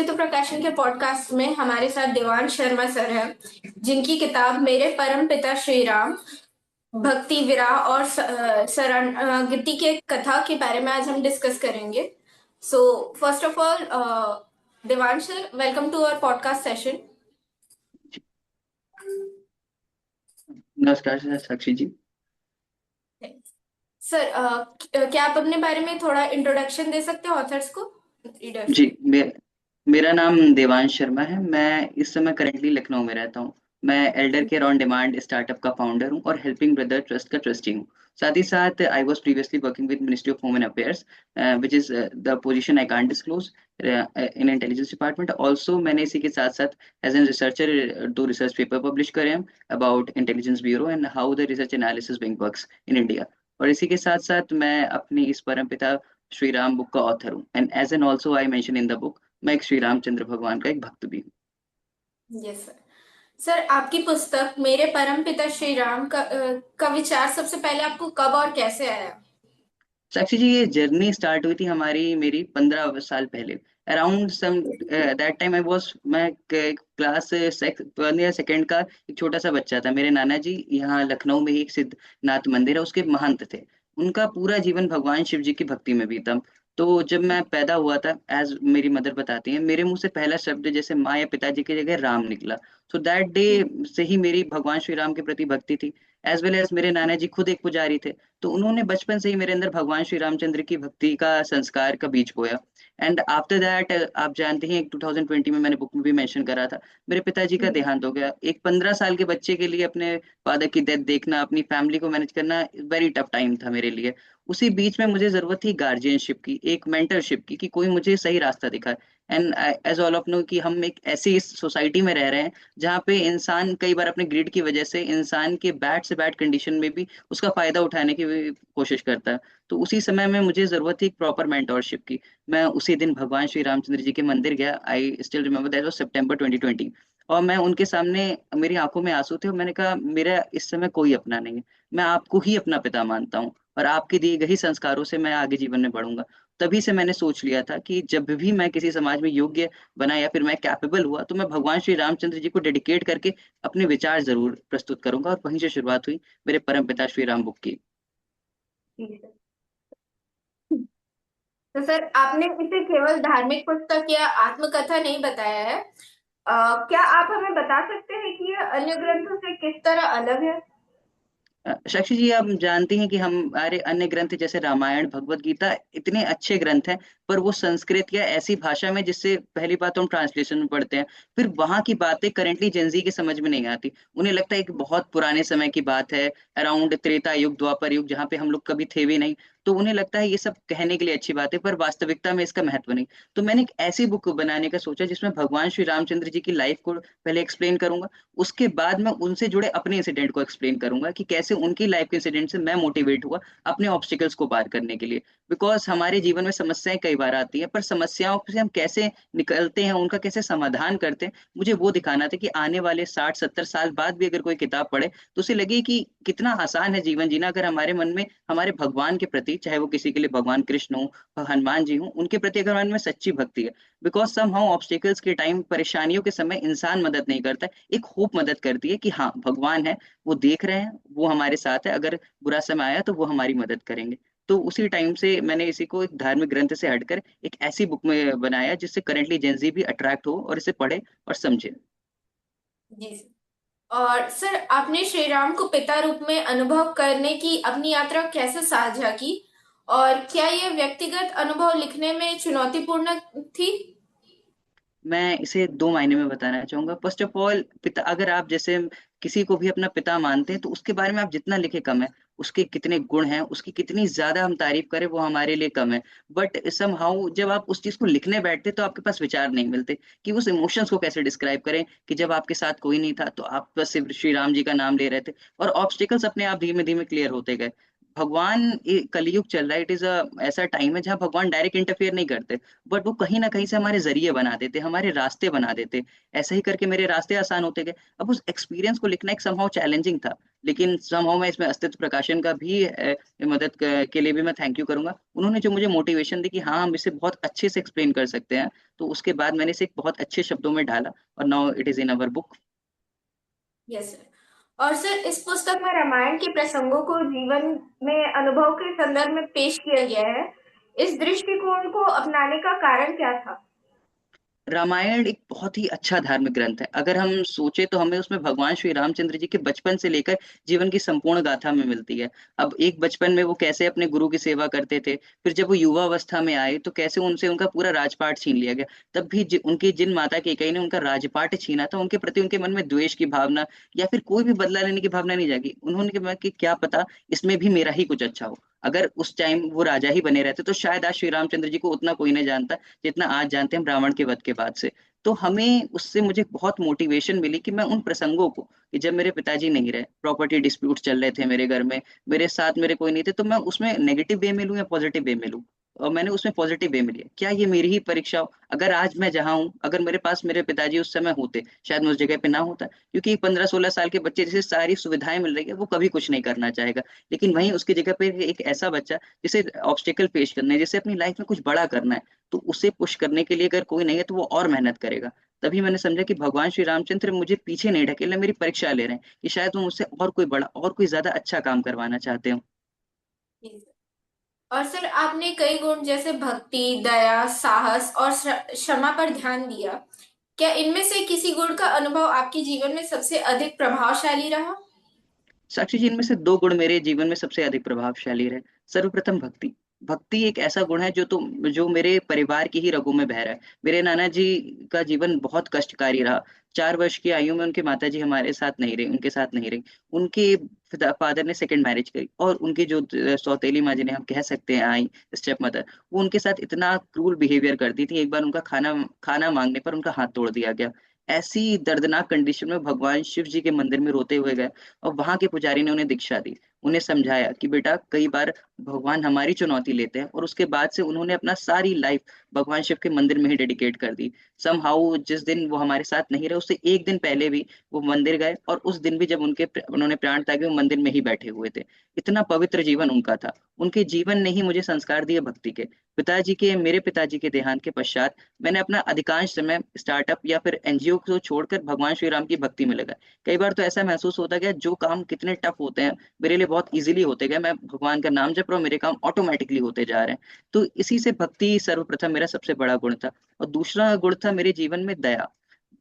सेतु प्रकाशन के पॉडकास्ट में हमारे साथ देवांश शर्मा सर है, जिनकी किताब मेरे परम पिता श्री राम भक्ति विराह और शरणागति के कथा के बारे में आज हम डिस्कस करेंगे। So first of all, Devansh sir, welcome to our podcast session. नमस्कार सर, साक्षी जी। सर, क्या आप अपने बारे में थोड़ा इंट्रोडक्शन दे सकते हैं ऑथर्स को, रीडर्स जी को? मेरा नाम देवांश शर्मा है। मैं इस समय करेंटली लखनऊ में रहता हूँ। मैं elder care on demand startup का फाउंडर हूँ और हेल्पिंग ब्रदर ट्रस्ट का ट्रस्टी हूँ। साथ ही साथ I was previously working with Ministry of Home and Affairs, which is the position I can't disclose in intelligence department. Also मैंने इसी के साथ साथ as an researcher 2 research paper publish करे हैं about Intelligence Bureau and how the Research Analysis Wing works in India. और इसी के साथ साथ मैं अपनी इस परमपिता श्री राम बुक का ऑथर हूँ। And as an also I mention in the book, मैं एक श्री रामचंद्र भगवान का एक भक्त भी हूँ। Yes sir. सर, आपकी पुस्तक मेरे परम पिता श्री राम का विचार सबसे पहले आपको कब और कैसे आया? साक्षी जी, ये जर्नी स्टार्ट हुई थी मेरी 15 साल पहले। Around some that time I was मैं क्लास सेकंड का एक छोटा सा बच्चा था। मेरे नाना जी यहाँ लखनऊ में ही एक सिद्धनाथ मंदिर है, उसके महंत थे। उनका पूरा जीवन भगवान शिव जी की भक्ति में बीता। तो जब मैं पैदा हुआ था, एज मेरी मदर बताती हैं, मेरे मुंह से पहला शब्द जैसे माँ या पिताजी की जगह राम निकला। सो दैट डे से ही मेरी भगवान श्री राम के प्रति भक्ति थी। एज वेल एज मेरे नाना जी खुद एक पुजारी थे, तो उन्होंने बचपन से ही मेरे अंदर भगवान श्री रामचंद्र की भक्ति का संस्कार का बीज बोया। एंड आफ्टर दैट, आप जानते हैं, 2020 में मैंने बुक में भी मेंशन करा था, मेरे पिताजी का देहांत हो गया। एक 15 साल के बच्चे के लिए अपने फादर की डेथ देखना, अपनी फैमिली को मैनेज करना वेरी टफ टाइम था मेरे लिए। उसी बीच में मुझे जरूरत थी गार्जियनशिप की, एक मेंटरशिप की, कि कोई मुझे सही रास्ता दिखाए। And as all of know कि हम एक ऐसी इस सोसाइटी में रह रहे हैं जहाँ पे इंसान कई बार अपने ग्रीड की वजह से इंसान के बैड से बैड कंडीशन में भी उसका फायदा उठाने की भी कोशिश करता है। तो उसी समय में मुझे जरूरत थी एक प्रॉपर मेंटोरशिप की। मैं उसी दिन भगवान श्री रामचंद्र जी के मंदिर गया। I still remember that was September 2020। और मैं उनके सामने, मेरी आंखों में आंसू थे, और मैंने कहा मेरा इस समय कोई अपना नहीं है, मैं आपको ही अपना पिता मानता हूँ और आपके दिए गए ही संस्कारों से मैं आगे जीवन में बढ़ूंगा। तभी से मैंने सोच लिया था कि जब भी मैं किसी समाज में योग्य बना या फिर मैं कैपेबल हुआ, तो मैं भगवान श्री रामचंद्र जी को डेडिकेट करके अपने विचार जरूर प्रस्तुत करूंगा। और वहीं से शुरुआत हुई मेरे परम पिता श्री राम बुक की। जी सर। तो सर, आपने इसे केवल धार्मिक पुस्तक या आत्मकथा नहीं बताया है। क्या आप हमें बता सकते हैं कि यह अन्य ग्रंथों से किस तरह अलग है? साक्षी जी, आप जानती हैं कि हमारे अन्य ग्रंथ जैसे रामायण, भगवत गीता इतने अच्छे ग्रंथ हैं, पर वो संस्कृत या ऐसी भाषा में जिससे पहली बात तो हम ट्रांसलेशन में पढ़ते हैं, फिर वहां की बातें करेंटली जेंजी के समझ में नहीं आती। उन्हें लगता है कि बहुत पुराने समय की बात है, अराउंड त्रेता युग, द्वापर युग, जहाँ पे हम लोग कभी थे भी नहीं। तो उन्हें लगता है ये सब कहने के लिए अच्छी बात है, पर वास्तविकता में इसका महत्व नहीं। तो मैंने एक ऐसी बुक बनाने का सोचा जिसमें भगवान श्री रामचंद्र जी की लाइफ को पहले एक्सप्लेन करूंगा, उसके बाद मैं उनसे जुड़े अपने इंसिडेंट को एक्सप्लेन करूंगा कि कैसे उनकी लाइफ के इंसिडेंट से मैं मोटिवेट हुआ अपने ऑब्स्टिकल्स को पार करने के लिए। बिकॉज हमारे जीवन में समस्याएं कई बार आती हैं, पर समस्याओं से हम कैसे निकलते हैं, उनका कैसे समाधान करते हैं, मुझे वो दिखाना था कि आने वाले 60-70 साल बाद भी अगर कोई किताब पढ़े तो उसे लगे कि कितना आसान है जीवन जीना, अगर हमारे मन में हमारे भगवान के प्रति, चाहे वो किसी के लिए भगवान कृष्ण हो, हनुमान जी हो, उनके प्रति अगर मन में सच्ची भक्ति है। बिकॉज सम हाउ ऑब्स्टिकल्स के टाइम, परेशानियों के समय इंसान मदद नहीं करता, एक होप मदद करती है कि हाँ, भगवान है, वो देख रहे हैं, वो हमारे साथ है, अगर बुरा समय आया तो वो हमारी मदद करेंगे। तो उसी टाइम से मैंने इसी को एक धार्मिक ग्रंथ से हटकर एक ऐसी बुक में बनाया जिससे करेंटली जेंजी भी अट्रैक्ट हो और इसे पढ़े और समझे। जी सर। और सर, आपने श्री राम को पिता रूप में अनुभव करने की अपनी यात्रा कैसे साझा की, और क्या यह व्यक्तिगत अनुभव लिखने में चुनौतीपूर्ण थी? मैं इसे 2 मायने में बताना चाहूंगा। फर्स्ट ऑफ ऑल, पिता, अगर आप जैसे किसी को भी अपना पिता मानते हैं तो उसके बारे में आप जितना लिखे कम है। उसके कितने गुण हैं, उसकी कितनी ज्यादा हम तारीफ करें, वो हमारे लिए कम है। बट सम हाउ जब आप उस चीज को लिखने बैठते तो आपके पास विचार नहीं मिलते कि उस इमोशंस को कैसे डिस्क्राइब करें, कि जब आपके साथ कोई नहीं था तो आप बस सिर्फ श्री राम जी का नाम ले रहे थे और ऑब्स्टिकल्स अपने आप धीमे धीमे क्लियर होते गए। भगवान, कलयुग चल रहा है, इट इज अ ऐसा टाइम है जहाँ भगवान डायरेक्ट इंटरफेयर नहीं करते, बट वो कहीं ना कहीं से हमारे जरिए बना देते, हमारे रास्ते बना देते। ऐसा ही करके मेरे रास्ते आसान होते गए। अब उस एक्सपीरियंस को लिखना एक समहाउ चैलेंजिंग था। लेकिन समहाउ मैं इसमें अस्तित्व प्रकाशन का भी के लिए भी मैं थैंक यू करूंगा। उन्होंने जो मुझे मोटिवेशन दी कि हाँ हम इसे बहुत अच्छे से एक्सप्लेन कर सकते हैं, तो उसके बाद मैंने इसे एक बहुत अच्छे शब्दों में ढाला, और now it is in our book. Yes sir. और सर इस पुस्तक में रामायण के प्रसंगों को जीवन में अनुभव के संदर्भ में पेश किया गया है। इस दृष्टिकोण को अपनाने का कारण क्या था? रामायण एक बहुत ही अच्छा धार्मिक ग्रंथ है। अगर हम सोचे तो हमें उसमें भगवान श्री रामचंद्र जी के बचपन से लेकर जीवन की संपूर्ण गाथा में मिलती है। अब एक बचपन में वो कैसे अपने गुरु की सेवा करते थे, फिर जब वो युवा अवस्था में आए तो कैसे उनसे उनका पूरा राजपाट छीन लिया गया, तब भी उनकी जिन माता कैकेयी ने उनका राजपाट छीना था, उनके प्रति उनके मन में द्वेष की भावना या फिर कोई भी बदला लेने की भावना नहीं जागी। उन्होंने कहा कि क्या पता इसमें भी मेरा ही कुछ अच्छा हो। अगर उस टाइम वो राजा ही बने रहते तो शायद आज श्री रामचंद्र जी को उतना कोई नहीं जानता जितना आज जानते हैं रावण के वध के बाद से। तो हमें उससे मुझे बहुत मोटिवेशन मिली कि मैं उन प्रसंगों को, कि जब मेरे पिताजी नहीं रहे, प्रॉपर्टी डिस्प्यूट चल रहे थे मेरे घर में, मेरे साथ मेरे कोई नहीं थे, तो मैं उसमें नेगेटिव वे में लूं या पॉजिटिव वे में लूं। और मैंने उसमें पॉजिटिव वे में लिया, क्या ये मेरी ही परीक्षा हो? अगर आज मैं जहाँ हूँ, अगर मेरे पास मेरे पिताजी उस समय होते, शायद मैं उस जगह पे ना होता, क्योंकि 15-16 साल के बच्चे जिसे सारी सुविधाएं मिल रही है वो कभी कुछ नहीं करना चाहेगा। लेकिन वहीं उसकी जगह पे एक ऐसा बच्चा जिसे ऑब्स्टिकल फेस करना है, जिसे अपनी लाइफ में कुछ बड़ा करना है, तो उसे पुश करने के लिए अगर कोई नहीं है तो वो और मेहनत करेगा। तभी मैंने समझा कि भगवान श्री रामचंद्र मुझे पीछे नहीं ढकेले, मेरी परीक्षा ले रहे हैं कि शायद वो मुझसे और कोई बड़ा और कोई ज्यादा अच्छा काम करवाना चाहते हो। जी सर। और सर आपने कई गुण जैसे भक्ति, दया, साहस और क्षमा पर ध्यान दिया। क्या इनमें से किसी गुण का अनुभव आपके जीवन में सबसे अधिक प्रभावशाली रहा? साक्षी जी, इनमें से दो गुण मेरे जीवन में सबसे अधिक प्रभावशाली रहे। सर्वप्रथम भक्ति। भक्ति एक ऐसा गुण है जो मेरे परिवार की ही रगों में बह रहा है। मेरे नाना जी का जीवन बहुत कष्टकारी रहा। 4 वर्ष की आयु में उनके माता जी हमारे साथ नहीं रही, उनके साथ नहीं रही। उनके फादर ने सेकंड मैरिज करी, और उनकी जो सौतेली माँ, जिन्हें हम कह सकते हैं आई स्टेप मदर, वो उनके साथ इतना क्रूर बिहेवियर करती थी। एक बार उनका खाना खाना मांगने पर उनका हाथ तोड़ दिया गया। ऐसी दर्दनाक कंडीशन में भगवान शिव जी के मंदिर में रोते हुए गए, और वहां के पुजारी ने उन्हें दीक्षा दी, उन्हें समझाया कि बेटा कई बार भगवान हमारी चुनौती लेते हैं, और उसके बाद से उन्होंने अपना सारी लाइफ भगवान शिव के मंदिर में ही डेडिकेट कर दी। सम हाउ जिस दिन वो हमारे साथ नहीं रहे, उससे एक दिन पहले भी वो मंदिर गए, और उस दिन भी जब उन्होंने प्राण त्यागे, वो मंदिर में ही बैठे हुए थे। इतना पवित्र जीवन उनका था। उनके जीवन ने ही मुझे संस्कार दिए भक्ति के। मेरे पिताजी के देहांत के पश्चात मैंने अपना अधिकांश समय स्टार्टअप या फिर एनजीओ को छोड़कर भगवान श्री राम की भक्ति में लगा। कई बार तो ऐसा महसूस होता गया जो काम कितने टफ होते हैं मेरे लिए बहुत इजीली होते गए। मैं भगवान का नाम जप रहा हूँ, मेरे काम ऑटोमेटिकली होते जा रहे हैं। तो इसी से भक्ति सर्वप्रथम मेरा सबसे बड़ा गुण था। और दूसरा गुण था मेरे जीवन में दया।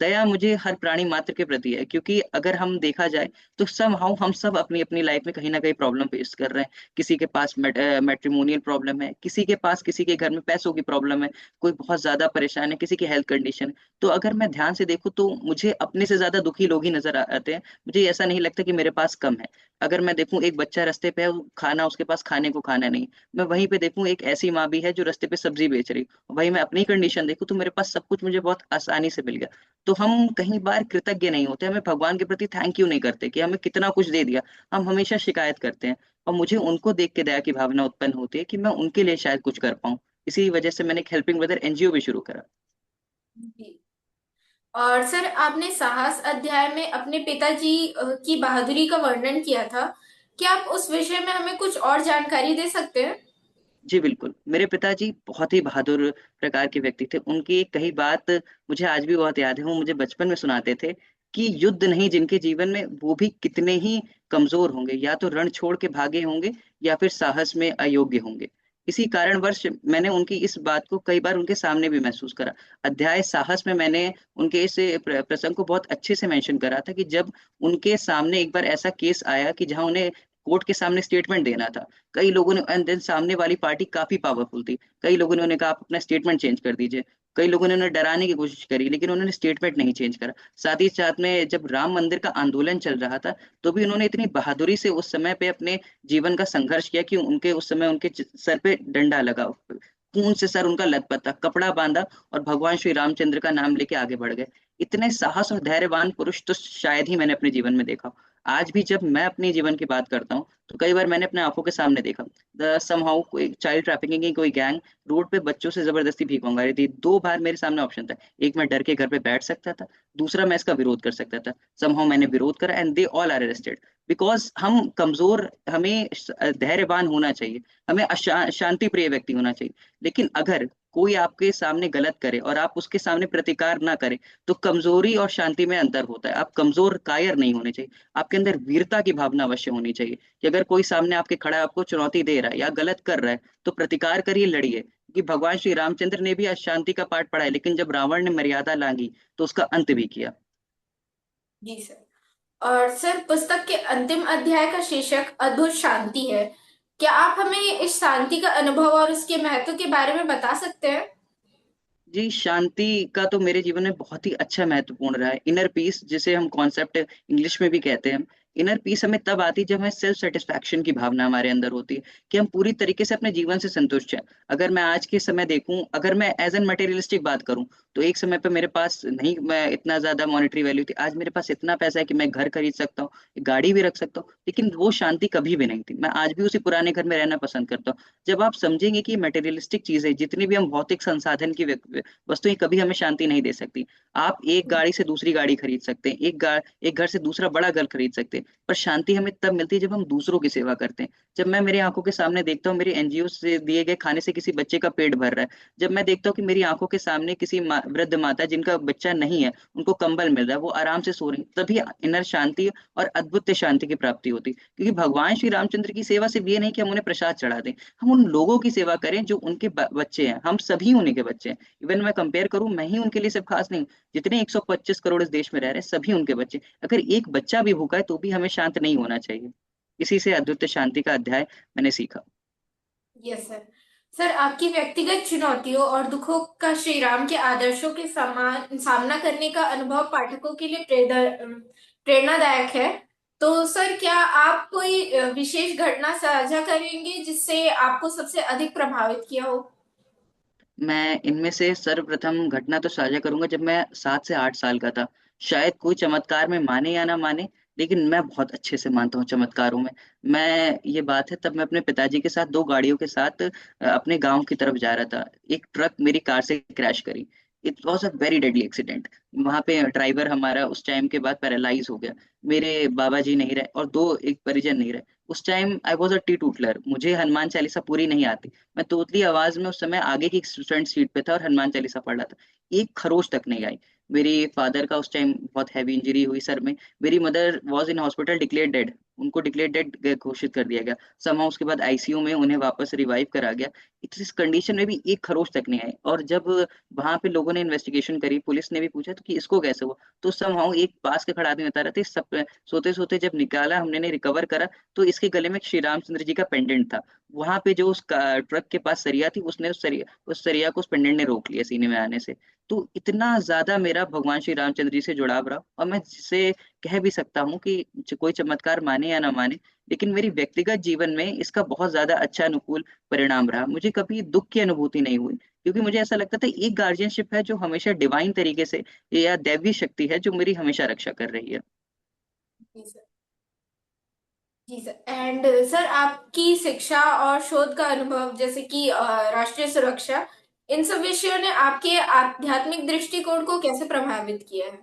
दया मुझे हर प्राणी मात्र के प्रति है, क्योंकि अगर हम देखा जाए तो समहाउ हम सब अपनी अपनी लाइफ में कहीं ना कहीं प्रॉब्लम फेस कर रहे हैं। किसी के पास मैट्रिमोनियल प्रॉब्लम है, किसी के पास किसी के घर में पैसों की प्रॉब्लम है, कोई बहुत ज्यादा परेशान है, किसी की हेल्थ कंडीशन है। तो अगर मैं ध्यान से देखूँ तो मुझे अपने से ज्यादा दुखी लोग ही नजर आते हैं। मुझे ऐसा नहीं लगता कि मेरे पास कम है। अगर मैं देखूं एक बच्चा रास्ते पे है, खाना उसके पास खाने को खाना नहीं, मैं वहीं पे देखूं एक ऐसी माँ भी है जो रास्ते पे सब्जी बेच रही, वहीं मैं अपनी कंडीशन देखूं तो मेरे पास सब कुछ मुझे बहुत आसानी से मिल गया। तो हम कहीं बार कृतज्ञ नहीं होते, हमें भगवान के प्रति थैंक यू नहीं करते कि हमें कितना कुछ दे दिया। हम हमेशा शिकायत करते हैं, और मुझे उनको देख के दया की भावना उत्पन्न होती है कि मैं उनके लिए शायद कुछ कर पाऊं। इसी वजह से मैंने एक हेल्पिंग ब्रदर एनजीओ भी शुरू करा। जी। और सर आपने साहस अध्याय में अपने पिताजी की बहादुरी का वर्णन किया था। क्या आप उस विषय में हमें कुछ और जानकारी दे सकते हैं? जी बिल्कुल, मेरे पिताजी बहुत ही बहादुर प्रकार के व्यक्ति थे। उनकी एक कही बात मुझे आज भी बहुत याद है। वो मुझे बचपन में सुनाते थे कि युद्ध नहीं जिनके जीवन में, वो भी कितने ही कमजोर होंगे, या तो रण छोड़ के भागे होंगे या फिर साहस में अयोग्य होंगे। इसी कारणवश मैंने उनकी इस बात को कई बार उनके सामने भी महसूस करा। अध्याय साहस में मैंने उनके इस प्रसंग को बहुत अच्छे से मेंशन करा था कि जब उनके सामने एक बार ऐसा केस आया कि जहां उन्हें कोर्ट के सामने स्टेटमेंट देना था। कई लोगों ने, एंड देन सामने वाली पार्टी काफी पावरफुल थी, कई लोगों ने उन्हें कहा आप अपना स्टेटमेंट चेंज कर दीजिए। कई लोगों ने उन्हें डराने की कोशिश करी, लेकिन उन्होंने स्टेटमेंट नहीं चेंज करा। साथ ही साथ में जब राम मंदिर का आंदोलन चल रहा था, तो भी उन्होंने इतनी बहादुरी से उस समय पे अपने जीवन का संघर्ष किया कि उनके उस समय उनके सर पे डंडा लगा, खून से सर उनका लथपथ था, कपड़ा बांधा, और भगवान श्री रामचंद्र का नाम लेके आगे बढ़ गए। इतने साहस और धैर्यवान पुरुष तो शायद ही मैंने अपने जीवन में देखा हो। आज भी जब मैं अपने जीवन की बात करता हूँ तो कई बार मैंने अपने आंखों के सामने देखा द समहाउ कोई चाइल्ड ट्रैफिकिंग की कोई गैंग रोड पे बच्चों से जबरदस्ती भीख मंगा रही थी। 2 बार मेरे सामने ऑप्शन था, एक मैं डर के घर पे बैठ सकता था, दूसरा मैं इसका विरोध कर सकता था। समहाउ मैंने विरोध करा and they all are arrested. Because हम कमजोर, हमें धैर्यवान होना चाहिए, हमें शांति प्रिय व्यक्ति होना चाहिए। लेकिन अगर कोई आपके सामने गलत करे और आप उसके सामने प्रतिकार ना करें, तो कमजोरी और शांति में अंतर होता है। आप कमजोर कायर नहीं होने चाहिए, आपके अंदर वीरता की भावना अवश्य होनी चाहिए कि अगर कोई सामने आपके खड़ा है, आपको चुनौती दे रहा है या गलत कर रहा है, तो प्रतिकार करिए, लड़िए। कि भगवान श्री रामचंद्र ने भी अशांति का पाठ पढ़ा है, लेकिन जब रावण ने मर्यादा लांघी तो उसका अंत भी किया। जी सर। और सर, पुस्तक के अंतिम अध्याय का शीर्षक अद्भुत शांति है। क्या आप हमें इस शांति का अनुभव और उसके महत्व के बारे में बता सकते हैं? जी, शांति का तो मेरे जीवन में बहुत ही अच्छा महत्वपूर्ण रहा है। इनर पीस, जिसे हम कॉन्सेप्ट इंग्लिश में भी कहते हैं, इनर पीस हमें तब आती है जब हमें सेल्फ सेटिस्फैक्शन की भावना हमारे अंदर होती है, कि हम पूरी तरीके से अपने जीवन से संतुष्ट हैं। अगर मैं आज के समय देखूं, अगर मैं एज एन मटेरियलिस्टिक बात करूं, तो एक समय पे मेरे पास नहीं, मैं इतना ज्यादा मॉनेटरी वैल्यू थी, आज मेरे पास इतना पैसा है कि मैं घर खरीद सकता हूँ, गाड़ी भी रख सकता हूँ, लेकिन वो शांति कभी भी नहीं थी। मैं आज भी उसी पुराने घर में रहना पसंद करता हूँ। जब आप समझेंगे कि मटेरियलिस्टिक चीजें, जितनी भी हम भौतिक संसाधन की वस्तुएं कभी हमें शांति नहीं दे सकती। आप एक गाड़ी से दूसरी गाड़ी खरीद सकते हैं, एक घर से दूसरा बड़ा घर खरीद सकते हैं, पर शांति हमें तब मिलती है जब हम दूसरों की सेवा करते हैं। जब मैं मेरी आंखों के सामने देखता हूँ मेरी एनजीओ से दिए गए खाने से किसी बच्चे का पेट भर रहा है, जब मैं देखता हूँ कि मेरी आंखों के सामने किसी वृद्ध माता जिनका बच्चा नहीं है, उनको कंबल मिल रहा है, वो आराम से सो रही है, तभी इनर शांति और अद्भुत शांति की प्राप्ति होती है। क्योंकि भगवान श्री रामचंद्र की सेवा सिर्फ ये नहीं कि हम उन्हें प्रसाद चढ़ा दें, हम उन लोगों की सेवा करें जो उनके बच्चे हैं, हम सभी उन्हीं के बच्चे हैं। इवन मैं कंपेयर करूं, मैं ही उनके लिए सब खास नहीं, जितने 125 करोड़ इस देश में रह रहे हैं सभी उनके बच्चे। अगर एक बच्चा भी भूखा है तो भी हमें शांत नहीं होना चाहिए। इसी से अद्वितीय शांति का अध्याय मैंने सीखा। Yes sir. सर, आपकी व्यक्तिगत चुनौतियों और दुखों का श्री राम के आदर्शों के समान सामना करने का अनुभव पाठकों के लिए प्रेरणादायक है। तो सर, क्या आप कोई विशेष घटना साझा करेंगे जिससे आपको सबसे अधिक प्रभावित किया हो? मैं इनमें से सर्वप्रथम घटना तो साझा करूंगा, जब मैं 7 से 8 साल का था। शायद कोई चमत्कार में माने या ना माने, लेकिन मैं बहुत अच्छे से मानता हूँ चमत्कारों में। मैं, ये बात है, तब मैं अपने पिताजी के साथ 2 गाड़ियों के साथ अपने गांव की तरफ जा रहा था। एक ट्रक मेरी कार से क्रैश करी। It was a very deadly accident. वहां पे ड्राइवर हमारा उस टाइम के बाद पैरालाइज हो गया। मेरे बाबा जी नहीं रहे और दो एक परिजन नहीं रहे। उस time I was a teetotaller, मुझे हनुमान चालीसा पूरी नहीं आती। मैं तोतली आवाज में उस समय आगे की फ्रंट सीट पे था और हनुमान चालीसा पढ़ रहा था। एक खरोच तक नहीं आई। मेरी फादर का उस टाइम बहुत हैवी इंजरी हुई सर में। मेरी mother was in hospital, declare dead, उनको डिक्लेयर डेड घोषित कर दिया गया। समा उसके बाद आईसीयू में उन्हें वापस रिवाइव करा गया। इस कंडीशन में भी एक खरोच तक नहीं आई। और जब वहां पे लोगों ने इन्वेस्टिगेशन करी, पुलिस ने भी पूछा तो कि इसको कैसे हुआ, तो समहाउ एक पास के खड़ा आदमी बता रहे थे, सब सोते सोते जब निकाला हमने रिकवर करा, तो इसके गले में श्री रामचंद्र जी का पेंडेंट था। वहां पे जो उस ट्रक के पास सरिया थी, उसने उस सरिया को उस पेंडेंट ने रोक लिया सीने में आने से। तो इतना ज्यादा मेरा भगवान श्री रामचंद्र जी से जुड़ाव रहा, और मैं जिससे कह भी सकता हूँ कि कोई चमत्कार माने या ना माने, लेकिन मेरी व्यक्तिगत जीवन में इसका बहुत ज्यादा अच्छा अनुकूल परिणाम रहा। मुझे कभी दुख की अनुभूति नहीं हुई, क्योंकि मुझे ऐसा लगता था एक गार्जियनशिप है जो हमेशा डिवाइन तरीके से, या दैवीय शक्ति है जो मेरी हमेशा रक्षा कर रही है। जी सर। जी सर। एंड सर, आपकी शिक्षा और शोध का अनुभव, जैसे कि राष्ट्रीय सुरक्षा, इन सब विषयों ने आपके आध्यात्मिक दृष्टिकोण को कैसे प्रभावित किया है?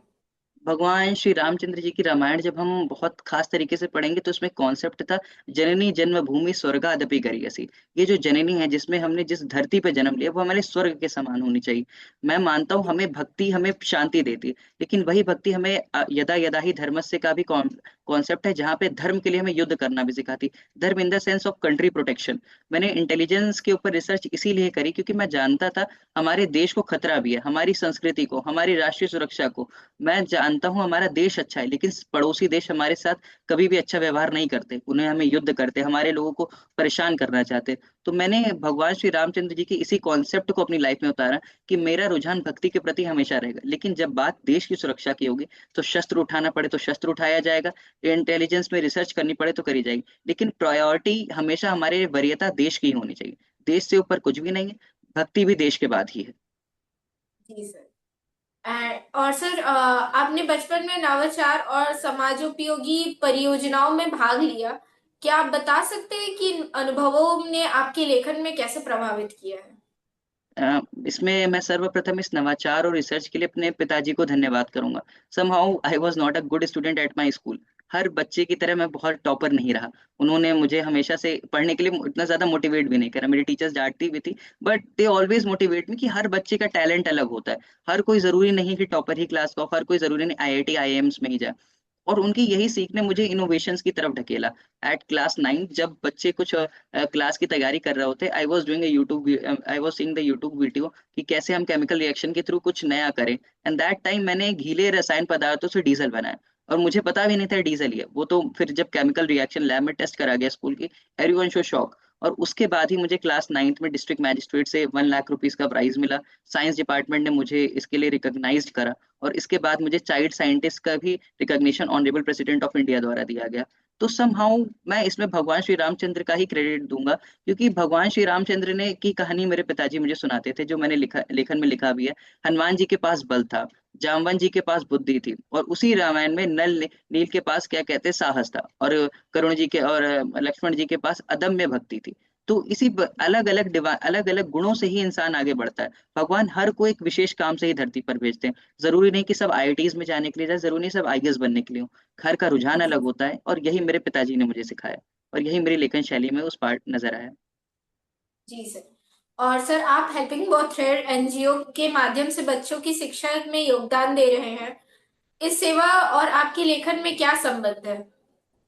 भगवान श्री रामचंद्र जी की रामायण जब हम बहुत खास तरीके से पढ़ेंगे, तो उसमें कॉन्सेप्ट था, जननी जन्मभूमि स्वर्गादपि गरीयसी। ये जो जननी है, जिसमें हमने जिस धरती पे जन्म लिया, वो हमारे स्वर्ग के समान होनी चाहिए। मैं मानता हूँ हमें भक्ति हमें शांति देती है, लेकिन वही भक्ति हमें यदा यदा ही धर्मस्य का भी कॉन्सेप्ट है, जहाँ पे धर्म के लिए हमें युद्ध करना भी सिखाती है। धर्म in the sense of country protection. मैंने इंटेलिजेंस के ऊपर रिसर्च इसीलिए करी क्योंकि मैं जानता था हमारे देश को खतरा भी है, हमारी संस्कृति को, हमारी राष्ट्रीय सुरक्षा को। मैं जानता हूँ हमारा देश अच्छा है, लेकिन पड़ोसी देश हमारे साथ कभी भी अच्छा व्यवहार नहीं करते, उन्हें हमें युद्ध करते, हमारे लोगों को परेशान करना चाहते। तो मैंने भगवान श्री रामचंद्र जी की इसी कॉन्सेप्ट को अपनी लाइफ में उतारा, कि मेरा रुझान भक्ति के प्रति हमेशा रहेगा, लेकिन जब बात देश की सुरक्षा की होगी, तो शस्त्र उठाना पड़े तो शस्त्र उठाया जाएगा, इंटेलिजेंस में रिसर्च करनी पड़े तो करी जाएगी, लेकिन प्रायोरिटी हमेशा हमारे वरीयता देश की ही होनी चाहिए। देश से ऊपर कुछ भी नहीं है, भक्ति भी देश के बाद ही है। जी सर। और सर, आपने बचपन में नवाचार और समाजोपयोगी परियोजनाओं में भाग लिया। क्या आप बता सकते हैं कि इन अनुभवों ने आपके लेखन में कैसे प्रभावित किया है? इसमें मैं सर्वप्रथम इस नवाचार और रिसर्च के लिए अपने पिताजी को धन्यवाद करूंगा। Somehow I was not a good student at my school, हर बच्चे की तरह मैं बहुत टॉपर नहीं रहा। उन्होंने मुझे हमेशा से पढ़ने के लिए इतना ज्यादा मोटिवेट भी नहीं करा, मेरी टीचर्स डांटती भी थी, but they always motivate me कि हर बच्चे का टैलेंट अलग होता है। हर कोई जरूरी नहीं कि टॉपर ही क्लास का हो, हर कोई जरूरी नहीं आईआईटी आईएम्स में ही जाए। और उनकी यही सीख ने मुझे इनोवेशंस की तरफ ढकेला। एट क्लास 9 जब बच्चे कुछ क्लास की तैयारी कर रहे होते, I was doing YouTube, I was seeing the YouTube video कि कैसे हम केमिकल रिएक्शन के थ्रू कुछ नया करें। एंड दैट टाइम मैंने गीले रसायन पदार्थों से डीजल बनाया, और मुझे पता भी नहीं था डीजल ही है वो। तो फिर जब केमिकल रिएक्शन लैब में टेस्ट करा गया स्कूल की, एवरीवन शो शॉक। और उसके बाद ही मुझे क्लास 9th में डिस्ट्रिक्ट मैजिस्ट्रेट से 1 लाख रुपीज का प्राइज मिला। साइंस डिपार्टमेंट ने मुझे इसके लिए रिकॉग्नाइज्ड करा। और इसके बाद मुझे चाइल्ड साइंटिस्ट का भी recognition honourable president of India द्वारा दिया गया। तो समहाउ मैं इसमें भगवान श्री रामचंद्र का ही क्रेडिट दूंगा, क्योंकि भगवान श्री रामचंद्र ने की कहानी मेरे पिताजी मुझे सुनाते थे, जो मैंने लिखा, लेखन में लिखा भी है। हनुमान जी के पास बल था, जामवन जी के पास बुद्धि थी, और उसी रामायण में नल नील के पास क्या कहते हैं, साहस था, और करुण जी के और लक्ष्मण जी के पास अदम्य भक्ति थी। तो इसी अलग अलग अलग गुणों से ही इंसान आगे बढ़ता है। भगवान हर को एक विशेष काम से ही धरती पर भेजते हैं। जरूरी नहीं कि सब आईआईटीज में जाने के लिए जाए, जरूरी नहीं सब आईएएस बनने के लिए हो। घर का रुझान जी। अलग होता है, और यही मेरे पिताजी ने मुझे सिखाया, और यही मेरी लेखन शैली में उस पार्ट नजर आया। जी सर। और सर, आप हेल्पिंग बोथ्रेड एनजीओ के माध्यम से बच्चों की शिक्षा में योगदान दे रहे हैं। इस सेवा और आपके लेखन में क्या संबंध है?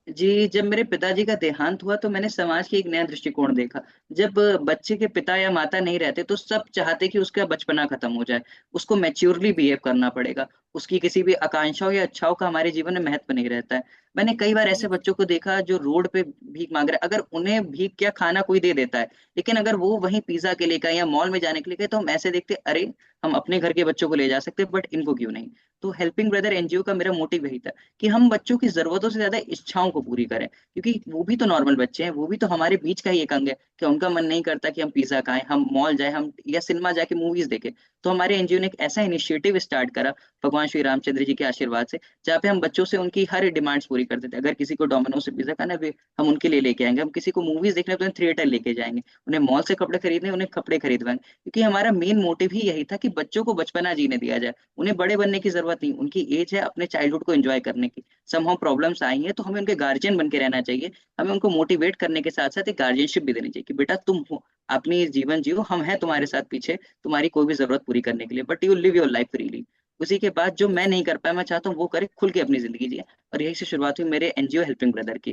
जी, जब मेरे पिताजी का देहांत हुआ तो मैंने समाज की एक नया दृष्टिकोण देखा। जब बच्चे के पिता या माता नहीं रहते तो सब चाहते कि उसका बचपना खत्म हो जाए, उसको मैच्योरली बिहेव करना पड़ेगा, उसकी किसी भी आकांक्षाओं या इच्छाओं का हमारे जीवन में महत्व नहीं रहता है। मैंने कई बार ऐसे जी। बच्चों को देखा जो रोड पे भीख मांग रहे हैं। अगर उन्हें भीख क्या, खाना कोई दे देता है, लेकिन अगर वो वहीं पिज्जा के लिए गए या मॉल में जाने के लिए गए, तो हम ऐसे देखते, अरे हम अपने घर के बच्चों को ले जा सकते बट इनको क्यों नहीं। तो हेल्पिंग ब्रदर एनजीओ का मेरा मोटिव यही था कि हम बच्चों की जरूरतों से ज्यादा इच्छाओं को पूरी करें, क्योंकि वो भी तो नॉर्मल बच्चे हैं, वो भी तो हमारे बीच का ही एक अंग है। कि उनका मन नहीं करता कि हम पिज्जा खाएं, हम मॉल जाएं, हम या सिनेमा जाके मूवीज देखें। तो हमारे एनजीओ ने एक ऐसा इनिशिएटिव स्टार्ट करा भगवान श्री रामचंद्र जी के आशीर्वाद से, जहाँ पे हम बच्चों से उनकी हर डिमांड्स पूरी करते थे। अगर किसी को डोमिनो से पिज्जा खाना है, हम उनके लिए लेके आएंगे। हम किसी को मूवीज देखने तो उन्हें थिएटर लेके जाएंगे। उन्हें मॉल से कपड़े खरीदने, उन्हें कपड़े खरीदवाएंगे, क्योंकि हमारा मेन मोटिव ही यही था कि बच्चों को बचपना जीने दिया जाए। उन्हें बड़े बनने की जरूरत नहीं, उनकी एज है अपने चाइल्डहुड को एंजॉय करने की। समहाउ प्रॉब्लम्स आई हैं तो हमें उनके गार्जियन बन के रहना चाहिए। हमें उनको मोटिवेट करने के साथ साथ एक गार्जियनशिप भी देनी चाहिए कि बेटा तुम हो, अपनी जीवन जियो, हम हैं तुम्हारे साथ पीछे, तुम्हारी कोई भी जरूरत पूरी करने के लिए, but you live your life freely. उसी के बाद जो मैं नहीं कर पाया, मैं चाहता हूँ वो करे, खुल के अपनी जिंदगी जिए। और यही से शुरुआत हुई मेरे एनजीओ हेल्पिंग ब्रदर की।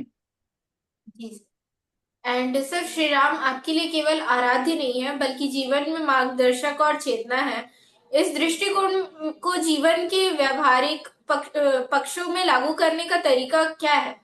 जी। एंड सर, श्री राम आपके लिए केवल आराध्य नहीं है, बल्कि जीवन में मार्गदर्शक और चेतना है। इस दृष्टिकोण को जीवन के व्यवहारिक पक्षों में लागू करने का तरीका क्या है?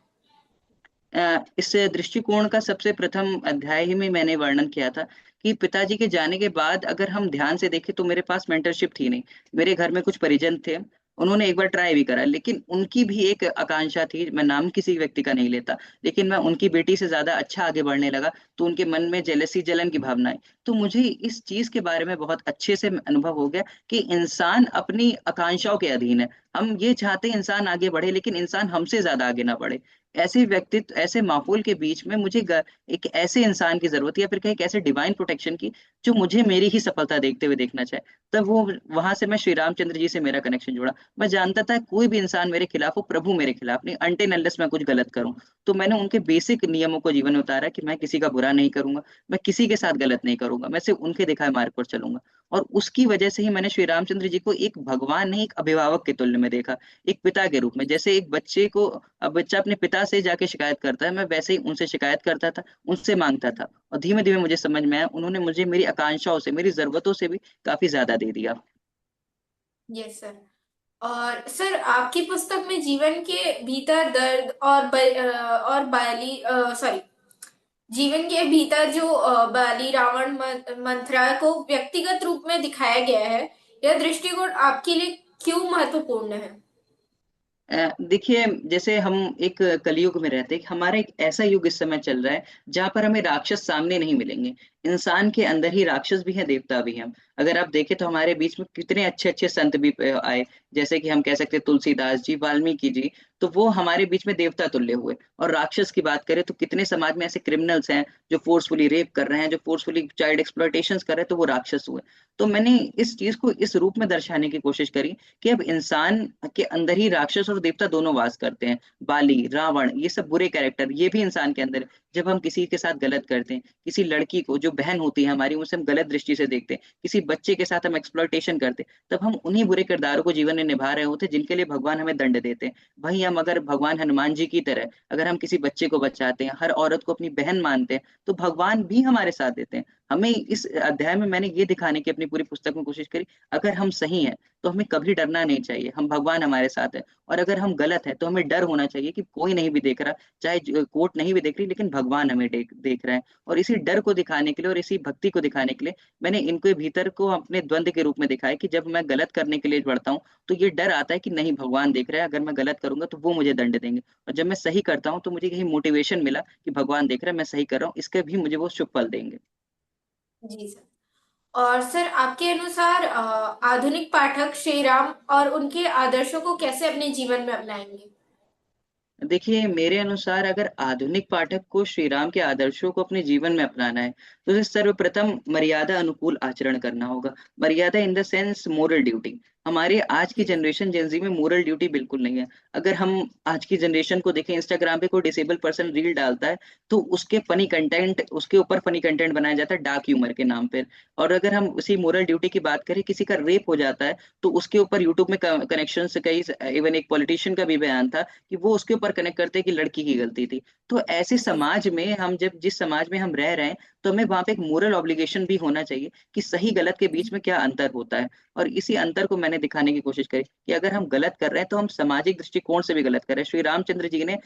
इस दृष्टिकोण का सबसे प्रथम अध्याय ही में मैंने वर्णन किया था कि पिताजी के जाने के बाद अगर हम ध्यान से देखें तो मेरे पास मेंटरशिप थी नहीं। मेरे घर में कुछ परिजन थे, उन्होंने एक बार ट्राई भी करा, लेकिन उनकी भी एक आकांक्षा थी। मैं नाम किसी व्यक्ति का नहीं लेता, लेकिन मैं उनकी बेटी से ज्यादा अच्छा आगे बढ़ने लगा, तो उनके मन में जेलसी, जलन की भावना आई। तो मुझे इस चीज के बारे में बहुत अच्छे से अनुभव हो गया कि इंसान अपनी आकांक्षाओं के अधीन है। हम ये चाहते हैं इंसान आगे बढ़े, लेकिन इंसान हमसे ज्यादा आगे ना बढ़े। ऐसे व्यक्तित्व, ऐसे माहौल के बीच में मुझे एक ऐसे इंसान की जरूरत है, या फिर कहीं एक ऐसे डिवाइन प्रोटेक्शन की, जो मुझे मेरी ही सफलता देखते हुए देखना चाहे। तब वो, वहां से मैं श्री रामचंद्र जी से मेरा कनेक्शन जुड़ा। मैं जानता था कोई भी इंसान मेरे खिलाफ हो, प्रभु मेरे खिलाफ नहीं, अनटिल अनलेस मैं कुछ गलत करूं। तो मैंने उनके बेसिक नियमों को जीवन में उतारा कि मैं किसी का बुरा नहीं करूंगा, मैं किसी के साथ गलत नहीं करूंगा, मैं सिर्फ उनके दिखाए मार्ग पर चलूंगा। और उसकी वजह से ही मैंने श्री रामचंद्र जी को एक भगवान नहीं, एक अभिभावक के तुल्य में देखा, एक पिता के रूप में। जैसे एक बच्चे को, अब बच्चा अपने पिता से जाके शिकायत करता है, मैं वैसे ही उनसे शिकायत करता था, उनसे मांगता था। और धीमे धीमे मुझे समझ में आया, उन्होंने मुझे मेरी आकांक्षाओं से, मेरी जरूरतों से भी काफी ज्यादा दे दिया। Yes sir. और सर, आपकी पुस्तक में जीवन के भीतर दर्द और और बाली सॉरी जीवन के भीतर जो बाली रावण मंथरा को व्यक्तिगत रूप में दिखाया गया है। यह दृष्टिकोण आपके लिए क्यों महत्वपूर्ण है? देखिए, जैसे हम एक कलयुग में रहते हैं, हमारा एक ऐसा युग इस समय चल रहा है जहां पर हमें राक्षस सामने नहीं मिलेंगे। इंसान के अंदर ही राक्षस भी हैं, देवता भी हैं। अगर आप देखें तो हमारे बीच में कितने अच्छे अच्छे संत भी आए, जैसे कि हम कह सकते हैं तुलसीदास जी, वाल्मीकि जी। तो वो हमारे बीच में देवता तुल्य हुए। और राक्षस की बात करें तो कितने समाज में ऐसे क्रिमिनल्स हैं जो फोर्सफुली रेप कर रहे हैं, जो फोर्सफुली चाइल्ड एक्सप्लॉयटेशन कर रहे हैं, तो वो राक्षस हुए। तो मैंने इस चीज को इस रूप में दर्शाने की कोशिश करी कि अब इंसान के अंदर ही राक्षस और देवता दोनों वास करते हैं। बाली, रावण, ये सब बुरे कैरेक्टर ये भी इंसान के अंदर है। जब हम किसी के साथ गलत करते हैं, किसी लड़की को जो बहन होती है हमारी, उसे हम गलत दृष्टि से देखते हैं, किसी बच्चे के साथ हम एक्सप्लॉयटेशन करते हैं, तब हम उन्हीं बुरे किरदारों को जीवन में निभा रहे होते हैं जिनके लिए भगवान हमें दंड देते हैं। वहीं हम अगर भगवान हनुमान जी की तरह अगर हम किसी बच्चे को बचाते हैं, हर औरत को अपनी बहन मानते हैं, तो भगवान भी हमारे साथ देते हैं। हमें इस अध्याय में मैंने ये दिखाने की अपनी पूरी पुस्तक में कोशिश करी, अगर हम सही हैं तो हमें कभी डरना नहीं चाहिए, हम भगवान हमारे साथ है। और अगर हम गलत हैं तो हमें डर होना चाहिए कि कोई नहीं भी देख रहा, चाहे कोर्ट नहीं भी देख रही, लेकिन भगवान हमें देख रहे हैं। और इसी डर को दिखाने के लिए और इसी भक्ति को दिखाने के लिए मैंने इनके भीतर को अपने द्वंद के रूप में दिखाया कि जब मैं गलत करने के लिए बढ़ता हूँ तो ये डर आता है कि नहीं, भगवान देख रहा है, अगर मैं गलत करूंगा तो वो मुझे दंड देंगे। और जब मैं सही करता हूँ तो मुझे यही मोटिवेशन मिला कि भगवान देख रहा है, मैं सही कर रहा हूँ, इसके भी मुझे वो शुभ फल देंगे। जी सर। और सर आपके अनुसार आधुनिक पाठक श्री राम और उनके आदर्शों को कैसे अपने जीवन में अपनाएंगे? देखिए, मेरे अनुसार अगर आधुनिक पाठक को श्री राम के आदर्शों को अपने जीवन में अपनाना है तो उसे सर्वप्रथम मर्यादा अनुकूल आचरण करना होगा। मर्यादा in the sense moral duty. हमारे आज की जी सर। जनरेशन जेंजी में मोरल ड्यूटी बिल्कुल नहीं है। अगर हम आज की जनरेशन को देखें, इंस्टाग्राम पे कोई डिसेबल पर्सन रील डालता है तो उसके फनी कंटेंट, उसके ऊपर फनी कंटेंट बनाया जाता है डार्क ह्यूमर के नाम पर। और अगर हम उसी मोरल ड्यूटी की बात करें, किसी का रेप हो जाता है तो उसके ऊपर यूट्यूब में कनेक्शन से कई, इवन एक पॉलिटिशियन का भी बयान था कि वो उसके ऊपर कनेक्ट करते हैं कि लड़की की गलती थी। तो ऐसे जी सर। समाज में हम जब जिस समाज में हम रह रहे हैं, तो हमें वहां पे एक मोरल ऑब्लिगेशन भी होना चाहिए कि सही गलत के बीच में क्या अंतर होता है। और इसी अंतर को मैंने दिखाने की कोशिश करी कि अगर हम गलत कर रहे हैं तो हम सामाजिक दृष्टिकोण से भी गलत कर रहे हैं। श्री रामचंद्र जी ने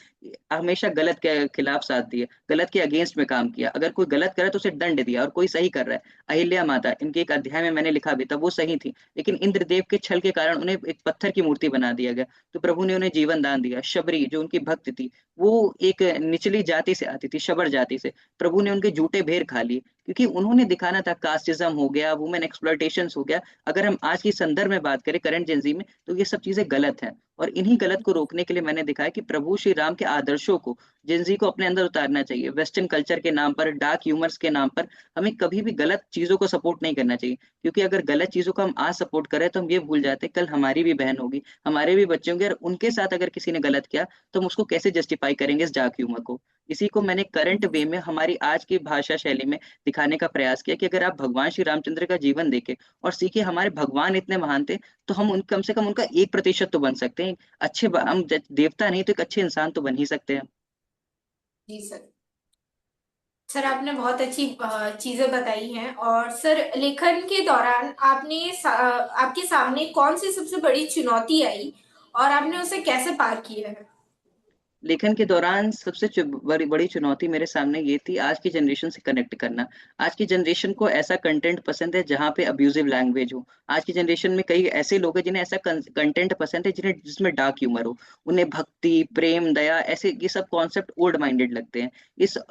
हमेशा गलत के खिलाफ साथ दिया, गलत के अगेंस्ट में काम किया। अगर कोई गलत करे तो उसे दंड दिया, और कोई सही कर रहा है, अहिल्या माता, इनके एक अध्याय में मैंने लिखा भी था, वो सही थी, लेकिन इंद्रदेव के छल के कारण उन्हें एक पत्थर की मूर्ति बना दिया गया। तो प्रभु ने उन्हें जीवन दान दिया। शबरी जो उनकी भक्त थी, वो एक निचली जाति से आती थी, शबर जाति से। प्रभु ने उनके जूठे भेर खा लिए, क्योंकि उन्होंने दिखाना था, कास्टिज्म हो गया, वुमेन एक्सप्लॉयटेशन हो गया। अगर हम आज की संदर्भ में बात करें, करंट जेंजी में, तो ये सब चीजें गलत हैं। और इन्हीं गलत को रोकने के लिए मैंने दिखाया कि प्रभु श्री राम के आदर्शों को जेंजी को अपने अंदर उतारना चाहिए। वेस्टर्न कल्चर के नाम पर, डार्क ह्यूमर्स के नाम पर हमें कभी भी गलत चीजों को सपोर्ट नहीं करना चाहिए। क्योंकि अगर गलत चीजों को हम आज सपोर्ट करें तो हम ये भूल जाते हैं कल हमारी भी बहन होगी, हमारे भी बच्चे होंगे, और उनके साथ अगर किसी ने गलत किया तो हम उसको कैसे जस्टिफाई करेंगे इस डार्क ह्यूमर को। इसी को मैंने करंट वे में हमारी आज की भाषा शैली में दिखाने का प्रयास किया कि अगर आप भगवान श्री रामचंद्र का जीवन देखें और सीखे हमारे भगवान इतने महान थे, तो हम उन कम से कम उनका 1% तो बन सकते हैं। हम देवता नहीं तो एक अच्छे इंसान तो बन ही सकते हैं। जी सर। सर आपने बहुत अच्छी चीजें बताई हैं। और सर लेखन के दौरान आपके सामने कौन सी सबसे बड़ी चुनौती आई और आपने उसे कैसे पार किया है? लेखन के दौरान सबसे बड़ी बड़ी चुनौती मेरे सामने ये थी, आज की जनरेशन से कनेक्ट करना। आज की जनरेशन को ऐसा कंटेंट पसंद है जहाँ पे अब्यूजिव लैंग्वेज हो। आज की जनरेशन में कई ऐसे लोग हैं जिन्हें ऐसा कंटेंट पसंद है जिन्हें जिसमें डार्क ह्यूमर हो। उन्हें भक्ति, प्रेम, दया, ऐसे ये सब कॉन्सेप्ट ओल्ड माइंडेड लगते हैं।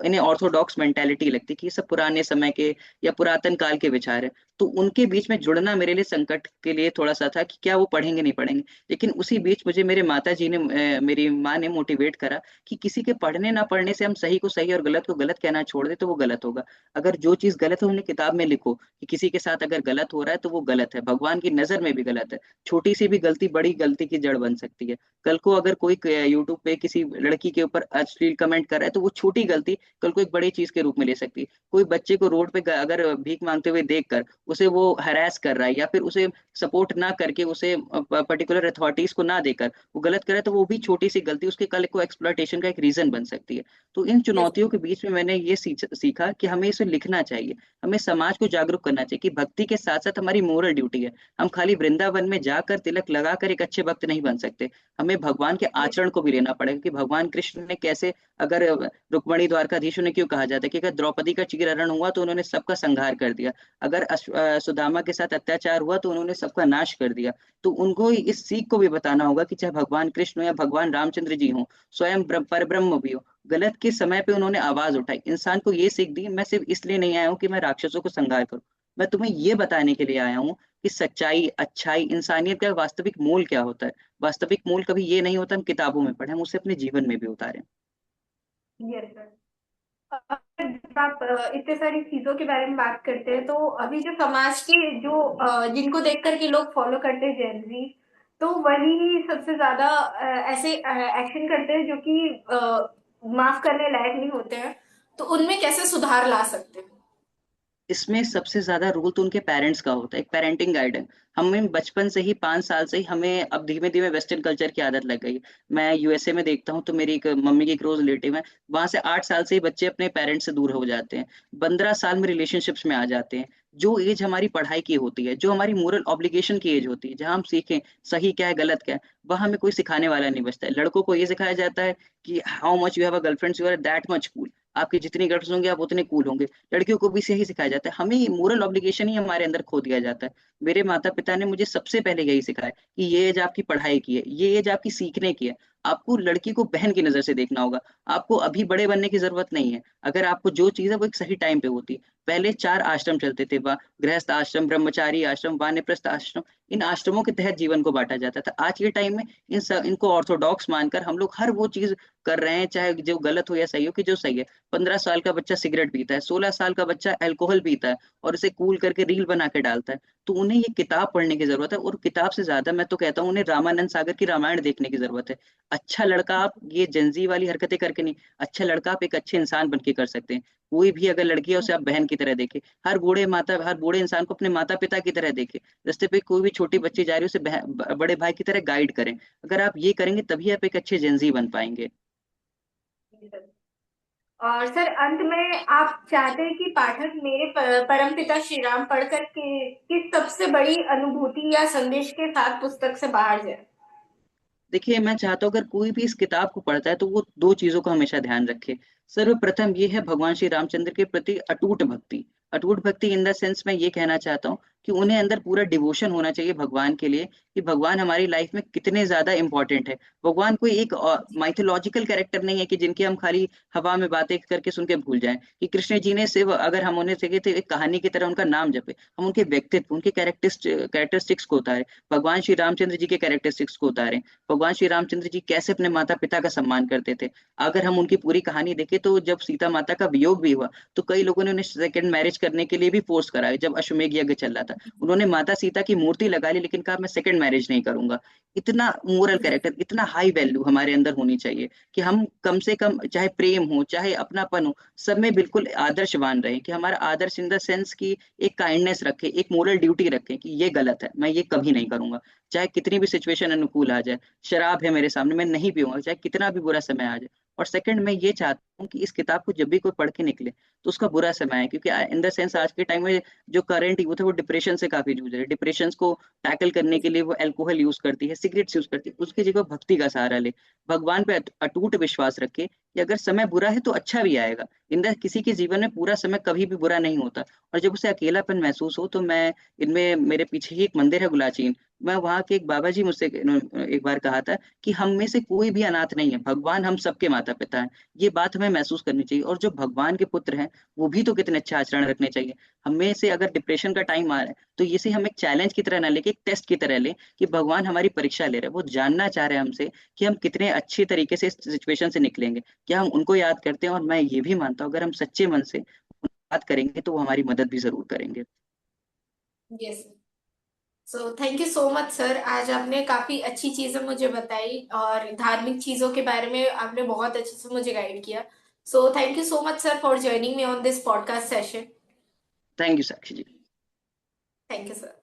इन्हें ऑर्थोडॉक्स मेंटेलिटी लगती है कि ये सब पुराने समय के या पुरातन काल के विचार है। तो उनके बीच में जुड़ना मेरे लिए संकट के लिए थोड़ा सा था कि क्या वो पढ़ेंगे नहीं पढ़ेंगे। लेकिन उसी बीच मुझे मेरे माता जी ने, मेरी माँ ने मोटिवेट करा कि किसी के पढ़ने ना पढ़ने से हम सही को सही और गलत को गलत कहना छोड़ दे तो वो गलत होगा। अगर जो चीज गलत है उन्हें किताब में लिखो कि किसी के साथ अगर गलत हो रहा है तो वो गलत है, भगवान की नजर में भी गलत है। छोटी सी भी गलती बड़ी गलती की जड़ बन सकती है। कल को अगर कोई यूट्यूब पे किसी लड़की के ऊपर अश्लील कमेंट कर रहा है तो वो छोटी गलती कल को एक बड़ी चीज के रूप में ले सकती है। कोई बच्चे को रोड पे अगर भीख मांगते हुए देखकर उसे वो हरास कर रहा है, या फिर उसे सपोर्ट ना करके, उसे पर्टिकुलर अथॉरिटीज को ना देकर वो गलत करे, तो वो भी छोटी सी गलती उसके कल को एक्सप्लॉयटेशन का एक रीजन बन सकती है। तो इन यस। चुनौतियों के बीच में मैंने ये सीखा कि हमें इसे लिखना चाहिए। हमें समाज को जागरूक करना चाहिए कि भक्ति के साथ साथ हमारी मोरल ड्यूटी है। हम खाली वृंदावन में जाकर तिलक लगाकर एक अच्छे भक्त नहीं बन सकते। हमें भगवान के आचरण को भी लेना पड़ेगा कि भगवान कृष्ण ने कैसे, अगर रुक्मणी द्वारकाधीश ने क्यों कहा जाता है कि अगर द्रौपदी का चीरहरण हुआ तो उन्होंने सबका संहार कर दिया, अगर सुदामा के साथ अत्याचार हुआ तो उन्होंने सबका नाश कर दिया। तो उनको इस सीख को भी बताना होगा कि चाहे भगवान कृष्ण हो या भगवान रामचंद्र जी हो, स्वयं पर ब्रह्म भी हो। गलत के समय पे उन्होंने आवाज उठाई, इंसान को ये सीख दी, मैं सिर्फ इसलिए नहीं आया हूँ कि मैं राक्षसों को संहार करूं, मैं तुम्हें ये बताने के लिए आया हूँ कि सच्चाई, अच्छाई, इंसानियत का वास्तविक मूल क्या होता है। वास्तविक मूल कभी ये नहीं होता हम किताबों में पढ़े, हम उसे अपने जीवन में भी उतारें। Yes sir. जब आप इतने सारी चीजों के बारे में बात करते हैं, तो अभी जो समाज के जो जिनको देख कर के लोग फॉलो करते हैं जेनजी, तो वही सबसे ज्यादा ऐसे एक्शन करते हैं जो कि माफ करने लायक नहीं होते हैं। तो उनमें कैसे सुधार ला सकते हैं? इसमें सबसे ज्यादा रोल तो उनके पेरेंट्स का होता है, एक पेरेंटिंग गाइडेंस। हमें बचपन से ही, 5 साल से ही हमें अब धीमे धीमे वेस्टर्न कल्चर की आदत लग गई। मैं यूएसए में देखता हूँ तो मेरी एक मम्मी की क्लोज रिलेटिव है, वहां से 8 साल से ही बच्चे अपने पेरेंट्स से दूर हो जाते हैं, 15 साल में रिलेशनशिप्स में आ जाते हैं। जो एज हमारी पढ़ाई की होती है, जो हमारी मोरल ऑब्लिगेशन की एज होती है, जहाँ हम सीखें सही क्या है गलत क्या है, वह हमें कोई सिखाने वाला नहीं बचता है। लड़कों को ये सिखाया जाता है कि how much you have a girlfriend you are that much cool, आपकी जितनी गर्ल्स होंगे आप उतने कूल होंगे। लड़कियों को भी यही सिखाया जाता है, हमें मोरल ऑब्लिगेशन ही हमारे अंदर खो दिया जाता है। मेरे माता पिता ने मुझे सबसे पहले यही सिखाया कि ये एज आपकी पढ़ाई की है, ये एज आपकी सीखने की है। आपको लड़की को बहन की नजर से देखना होगा, आपको अभी बड़े बनने की जरूरत नहीं है। अगर आपको जो चीज है वो एक सही टाइम पे होती है। पहले 4 आश्रम चलते थे, वह गृहस्थ आश्रम, ब्रह्मचारी आश्रम, वानप्रस्थ आश्रम, इन आश्रमों के तहत जीवन को बांटा जाता था। आज के टाइम में इनको ऑर्थोडॉक्स मानकर हम लोग हर वो चीज कर रहे हैं, चाहे जो गलत हो या सही हो, कि जो सही है। 15 साल का बच्चा सिगरेट पीता है, 16 साल का बच्चा अल्कोहल पीता है और इसे कूल करके रील बना के डालता है। तो उन्हें ये किताब पढ़ने की जरूरत है, और किताब से ज्यादा मैं तो कहता हूँ उन्हें रामानंद सागर की रामायण देखने की जरूरत है। अच्छा लड़का आप ये जेंजी वाली हरकतें करके नहीं, अच्छा लड़का आप एक अच्छे इंसान बन के कर सकते हैं। कोई भी अगर लड़की है उसे आप बहन की तरह देखे, हर बूढ़े इंसान को अपने माता पिता की तरह देखे। रास्ते पे कोई भी छोटी बच्ची जा रही है उसे बड़े भाई की तरह गाइड करें। अगर आप ये करेंगे तभी आप एक अच्छे जेंजी बन पाएंगे। और सर, अंत में आप चाहते हैं कि पाठक मेरे परम पिता श्री राम पढ़कर के किस सबसे बड़ी अनुभूति या संदेश के साथ पुस्तक से बाहर जाए? देखिए, मैं चाहता हूँ अगर कोई भी इस किताब को पढ़ता है तो वो दो चीजों का हमेशा ध्यान रखे। सर्वप्रथम ये है भगवान श्री रामचंद्र के प्रति अटूट भक्ति। अटूट भक्ति इन द सेंस मैं ये कहना चाहता हूँ कि उन्हें अंदर पूरा डिवोशन होना चाहिए भगवान के लिए, कि भगवान हमारी लाइफ में कितने ज्यादा इंपॉर्टेंट है। भगवान कोई एक माइथोलॉजिकल कैरेक्टर नहीं है कि जिनकी हम खाली हवा में बातें करके सुन के भूल जाएं, कि कृष्ण जी ने सिर्फ, अगर हम उन्हें चाहिए तो एक कहानी की तरह उनका नाम जपे, हम उनके व्यक्तित्व, उनके कैरेक्टरिस्टिक्स को उतारे, भगवान श्री रामचंद्र जी के कैरेक्टरिस्टिक्स को उतारे। भगवान श्री रामचंद्र जी कैसे अपने माता पिता का सम्मान करते थे। अगर हम उनकी पूरी कहानी देखें तो जब सीता माता का वियोग भी हुआ तो कई लोगों ने उन्हें सेकंड मैरिज करने के लिए भी फोर्स करा। जब अश्वमेध यज्ञ चल रहा था उन्होंने माता सीता की मूर्ति लगा ली, लेकिन कहा मैं सेकंड मैरिज नहीं करूंगा। इतना मोरल कैरेक्टर, इतना हाई वैल्यू हमारे अंदर होनी चाहिए कि हम कम से कम, चाहे प्रेम हो चाहे अपनापन हो, सब में बिल्कुल आदर्शवान रहे। कि हमारा आदर्श इन द सेंस की एक काइंडनेस रखे, एक मोरल ड्यूटी रखे कि ये गलत है, मैं ये कभी नहीं करूंगा। चाहे कितनी भी सिचुएशन अनुकूल आ जाए, शराब है मेरे सामने मैं नहीं पीऊंगा, चाहे कितना भी बुरा समय आ जाए। और सेकंड, मैं ये चाहता हूँ कि इस किताब को जब भी कोई पढ़ के निकले तो उसका बुरा समय है, क्योंकि इन द सेंस आज के टाइम में जो करंट यूथ है वो डिप्रेशन से काफी जूझ रहे हैं। डिप्रेशन को टैकल करने के लिए वो अल्कोहल यूज करती है, सिगरेट्स यूज करती है, उसकी जगह भक्ति का सहारा ले, भगवान पे अटूट विश्वास रखे कि अगर समय बुरा है तो अच्छा भी आएगा। किसी के जीवन में पूरा समय कभी भी बुरा नहीं होता। और जब उसे अकेलापन महसूस हो तो मैं, इनमें मेरे पीछे ही एक मंदिर है गुलाचीन, मैं वहां के एक बाबा जी मुझसे एक बार कहा था कि हम में से कोई भी अनाथ नहीं है, भगवान हम सबके माता पिता हैं। ये बात हमें महसूस करनी चाहिए, और जो भगवान के पुत्र हैं वो भी तो कितने अच्छे आचरण रखने चाहिए। हमें से अगर डिप्रेशन का टाइम आ रहा है तो इसे हम एक चैलेंज की तरह ना लेके एक टेस्ट की तरह लें, कि भगवान हमारी परीक्षा ले रहे हैं, वो जानना चाह रहे हैं हमसे कि हम कितने अच्छे तरीके से इस सिचुएशन से निकलेंगे। क्या हम उनको याद करते हैं? और मैं ये भी मानता हूँ अगर हम सच्चे मन से बात करेंगे तो वो हमारी मदद भी जरूर करेंगे। Yes. So thank you so much sir, आज आपने काफी अच्छी चीजें मुझे बताई और धार्मिक चीजों के बारे में आपने बहुत अच्छे से मुझे गाइड किया। So thank you so much sir for joining me on this podcast session. Thank you Sakshi ji. Thank you sir.